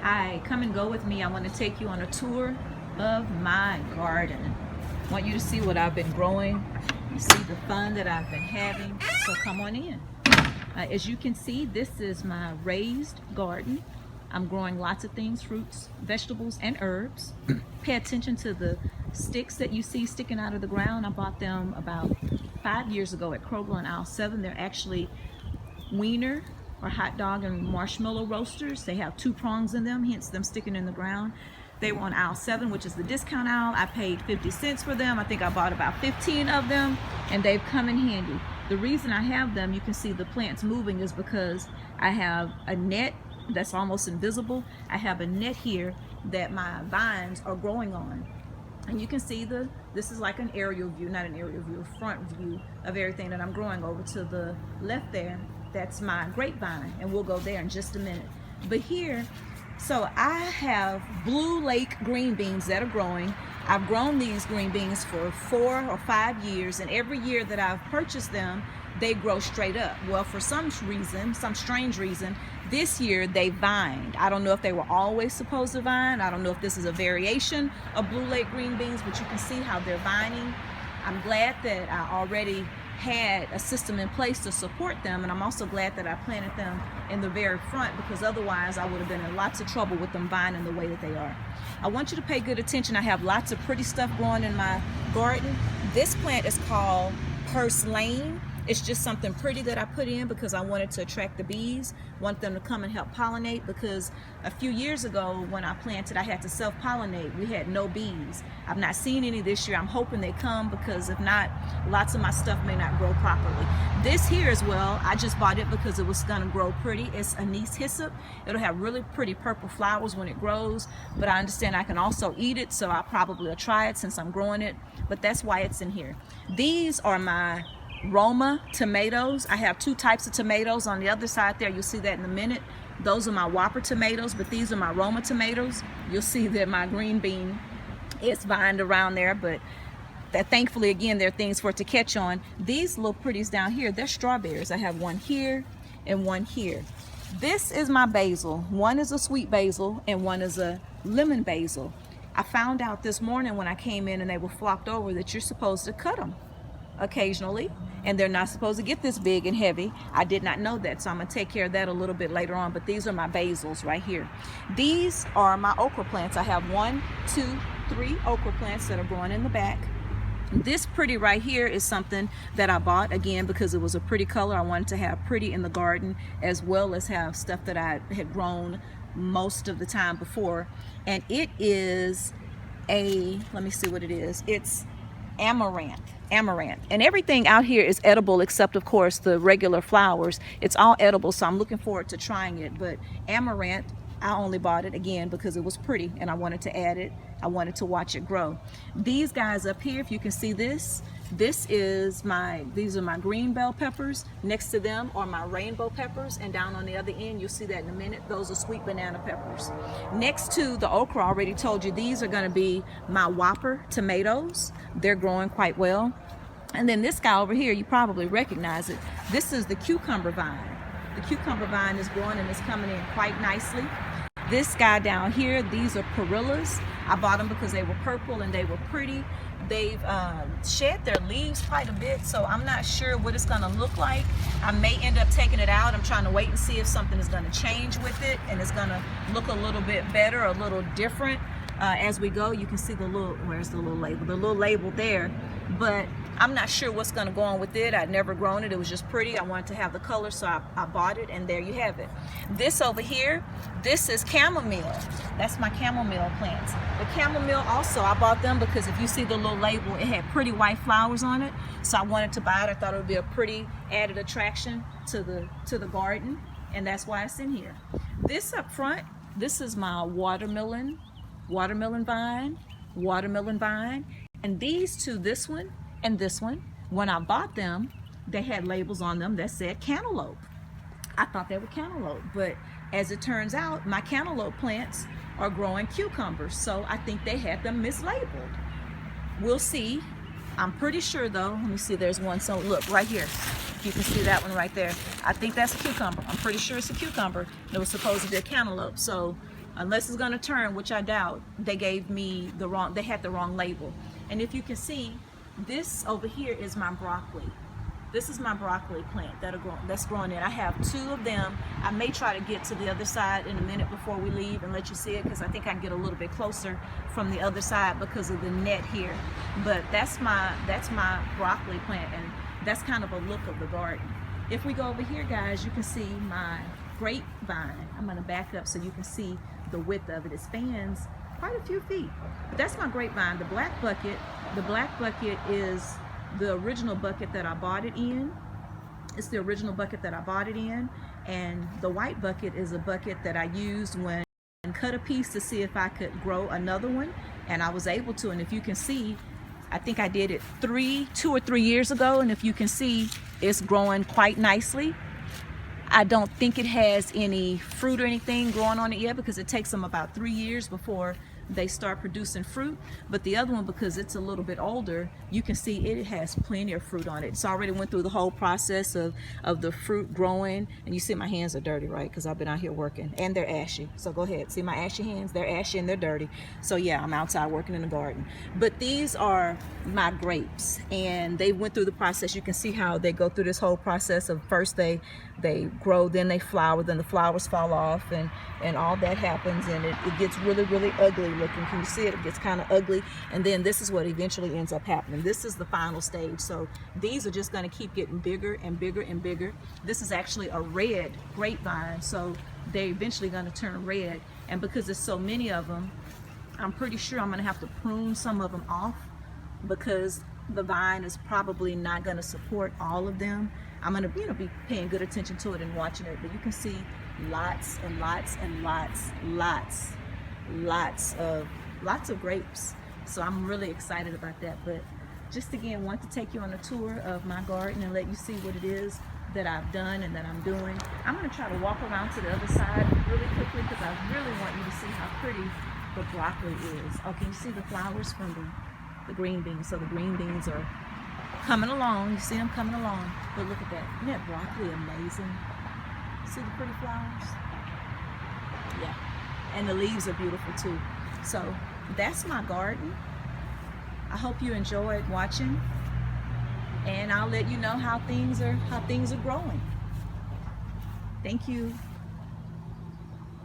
Hi, come and go with me. I want to take you on a tour of my garden. I want you to see what I've been growing. You see the fun that I've been having. So come on in. As you can see, this is my raised garden. I'm growing lots of things, fruits, vegetables, and herbs. Pay attention to the sticks that you see sticking out of the ground. I bought them about 5 years ago at Kroger on aisle 7. They're actually wiener or hot dog and marshmallow roasters. They have 2 prongs in them, hence them sticking in the ground. They were on aisle 7, which is the discount aisle. I paid 50 cents for them. I think I bought about 15 of them, and they've come in handy. The reason I have them, you can see the plants moving, is because I have a net that's almost invisible. I have a net here that my vines are growing on. And you can see this is like an aerial view, not an aerial view, a front view of everything that I'm growing. Over to the left there, that's my grapevine, and we'll go there in just a minute. But here, so I have Blue Lake green beans that are growing. I've grown these green beans for 4 or 5 years, and every year that I've purchased them, they grow straight up. Well, for some reason, some strange reason, this year they vined. I don't know if they were always supposed to vine. I don't know if this is a variation of Blue Lake green beans, but you can see how they're vining. I'm glad that I already had a system in place to support them, and I'm also glad that I planted them in the very front, because otherwise I would have been in lots of trouble with them vining the way that they are. I want you to pay good attention. I have lots of pretty stuff growing in my garden. This plant is called purslane. It's just something pretty that I put in because I wanted to attract the bees, want them to come and help pollinate, because a few years ago when I planted, I had to self-pollinate. We had no bees. I've not seen any this year. I'm hoping they come, because if not, lots of my stuff may not grow properly. This here as well, I just bought it because it was gonna grow pretty. It's anise hyssop. It'll have really pretty purple flowers when it grows, but I understand I can also eat it, so I'll probably try it since I'm growing it, but that's why it's in here. These are my Roma tomatoes. I have 2 types of tomatoes. On the other side there, you'll see that in a minute. Those are my Whopper tomatoes, but these are my Roma tomatoes. You'll see that my green bean is vined around there, but that thankfully, again, there are things for it to catch on. These little pretties down here, they're strawberries. I have one here and one here. This is my basil. One is a sweet basil and one is a lemon basil. I found out this morning when I came in and they were flopped over that you're supposed to cut them occasionally, and they're not supposed to get this big and heavy. I did not know that, so I'm gonna take care of that a little bit later on. But these are my basils right here. These are my okra plants. I have 1, 2, 3 okra plants that are growing in the back. This pretty right here is something that I bought, again, because it was a pretty color. I wanted to have pretty in the garden, as well as have stuff that I had grown most of the time before. And it is let me see what it is. It's amaranth, and everything out here is edible except, of course, the regular flowers. It's all edible, so I'm looking forward to trying it. But amaranth, I only bought it again because it was pretty and I wanted to add it. I wanted to watch it grow. These guys up here, if you can see this, these are my green bell peppers. Next to them are my rainbow peppers, and down on the other end, you'll see that in a minute, those are sweet banana peppers. Next to the okra, I already told you, these are gonna be my Whopper tomatoes. They're growing quite well. And then this guy over here, you probably recognize it. This is the cucumber vine. The cucumber vine is growing and it's coming in quite nicely. This guy down here, these are perillas. I bought them because they were purple and they were pretty. They've shed their leaves quite a bit, so I'm not sure what it's gonna look like. I may end up taking it out. I'm trying to wait and see if something is gonna change with it and it's gonna look a little bit better, a little different as we go. You can see the little, where's the little label? The little label there, but I'm not sure what's gonna go on with it. I'd never grown it. It was just pretty. I wanted to have the color, so I bought it, and there you have it. This over here, this is chamomile. That's my chamomile plants. The chamomile also, I bought them because if you see the little label, it had pretty white flowers on it, so I wanted to buy it. I thought it would be a pretty added attraction to the garden, and that's why it's in here. This up front, this is my watermelon vine, and these 2, this one and this one, when I bought them, they had labels on them that said cantaloupe. I thought they were cantaloupe, but as it turns out, my cantaloupe plants are growing cucumbers, so I think they had them mislabeled. We'll see. I'm pretty sure though, let me see, there's one, so look right here. You can see that one right there. I think that's a cucumber. I'm pretty sure it's a cucumber. It was supposed to be a cantaloupe, so unless it's going to turn, which I doubt. They gave me the wrong, they had the wrong label. And if you can see, this over here is my broccoli. This is my broccoli plant that's growing in. I have 2 of them. I may try to get to the other side in a minute before we leave and let you see it, because I think I can get a little bit closer from the other side because of the net here. But that's my broccoli plant, and that's kind of a look of the garden. If we go over here, guys, you can see my grapevine. I'm gonna back up so you can see the width of it. It spans quite a few feet. That's my grapevine. The black bucket is the original bucket that I bought it in. It's the original bucket that I bought it in. And the white bucket is a bucket that I used when I cut a piece to see if I could grow another one. And I was able to. And if you can see, I think I did it 2 or 3 years ago. And if you can see, it's growing quite nicely. I don't think it has any fruit or anything growing on it yet, because it takes them about 3 years before they start producing fruit. But the other one, because it's a little bit older, you can see it has plenty of fruit on it. It's already went through the whole process of the fruit growing. And you see my hands are dirty, right? Because I've been out here working, and they're ashy. So go ahead, see my ashy hands? They're ashy and they're dirty. So yeah, I'm outside working in the garden. But these are my grapes, and they went through the process. You can see how they go through this whole process of first they grow, then they flower, then the flowers fall off, and all that happens, and it gets really, really ugly looking. Can you see it? It gets kind of ugly, and then this is what eventually ends up happening. This is the final stage. So these are just going to keep getting bigger and bigger and bigger. This is actually a red grapevine, so they're eventually going to turn red. And because there's so many of them, I'm pretty sure I'm going to have to prune some of them off, because the vine is probably not going to support all of them. I'm going to be paying good attention to it and watching it. But you can see lots and lots and lots of grapes. So I'm really excited about that. But just again, want to take you on a tour of my garden and let you see what it is that I've done and that I'm doing. I'm going to try to walk around to the other side really quickly, because I really want you to see how pretty the broccoli is. Oh, can you see the flowers from the green beans? So the green beans are coming along. You see them coming along. But look at that. Isn't that broccoli amazing? See the pretty flowers? Yeah. And the leaves are beautiful too. So that's my garden. I hope you enjoyed watching, and I'll let you know how things are growing. Thank you.